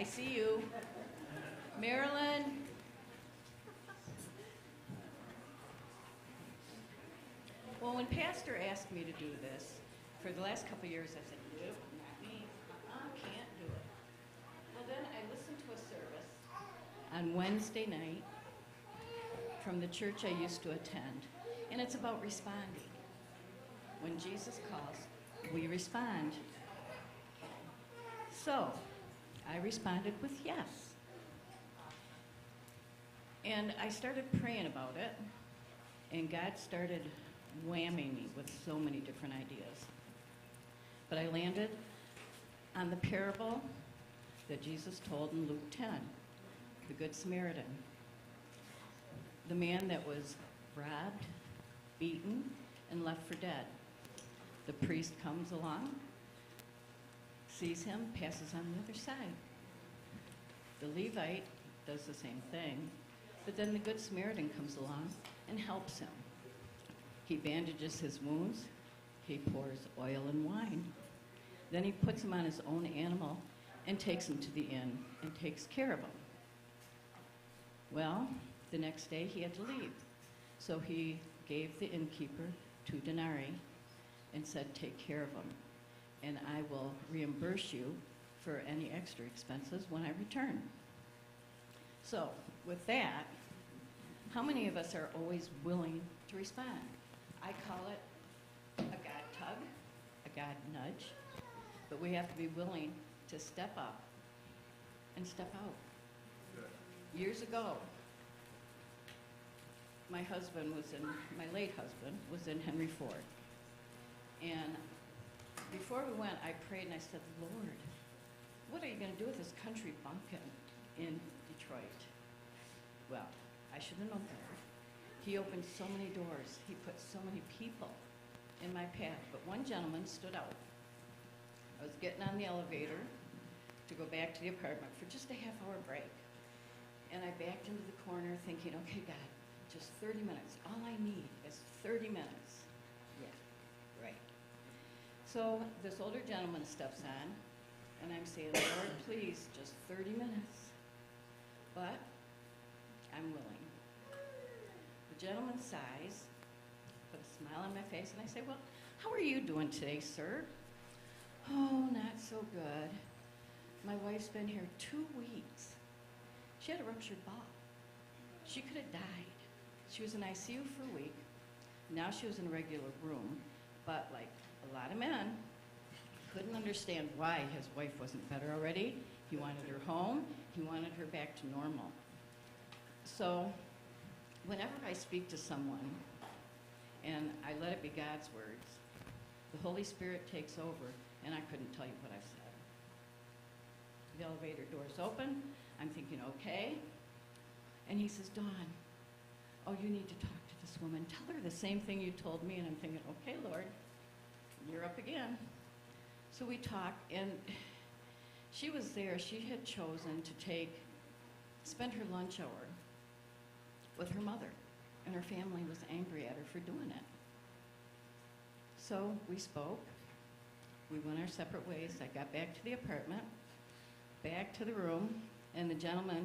I see you. Marilyn. Well, when Pastor asked me to do this, for the last couple of years, I said, nope, not me. Can't do it. Well, then I listened to a service on Wednesday night from the church I used to attend, and it's about responding. When Jesus calls, we respond. So, I responded with yes. And I started praying about it, and God started whamming me with so many different ideas. But I landed on the parable that Jesus told in Luke 10, the Good Samaritan. The man that was robbed, beaten, and left for dead. The priest comes along, sees him, passes on the other side. The Levite does the same thing, but then the Good Samaritan comes along and helps him. He bandages his wounds, he pours oil and wine. Then he puts him on his own animal and takes him to the inn and takes care of him. Well, the next day he had to leave. So he gave the innkeeper 2 denarii and said, take care of him, and I will reimburse you for any extra expenses when I return. So, with that, how many of us are always willing to respond? I call it a God tug, a God nudge, but we have to be willing to step up and step out. Years ago, my late husband was in Henry Ford. And before we went, I prayed and I said, Lord, what are you going to do with this country bumpkin in Detroit? Well, I should have known better. He opened so many doors. He put so many people in my path. But one gentleman stood out. I was getting on the elevator to go back to the apartment for just a half-hour break. And I backed into the corner thinking, okay, God, just 30 minutes. All I need is 30 minutes. Yeah, right. So this older gentleman steps on, and I'm saying, Lord, please, just 30 minutes. But I'm willing. The gentleman sighs, put a smile on my face, and I say, well, how are you doing today, sir? Oh, not so good. My wife's been here 2 weeks. She had a ruptured ball. She could have died. She was in ICU for a week. Now she was in a regular room, but like a lot of men, couldn't understand why his wife wasn't better already. He wanted her home. He wanted her back to normal. So whenever I speak to someone and I let it be God's words, the Holy Spirit takes over, and I couldn't tell you what I said. The elevator doors open. I'm thinking, okay. And he says, Dawn, oh, you need to talk to this woman. Tell her the same thing you told me. And I'm thinking, okay, Lord, you're up again. So we talk, and she was there. She had chosen to spend her lunch hour with her mother, and her family was angry at her for doing it. So we spoke. We went our separate ways. I got back to the apartment, back to the room, and the gentleman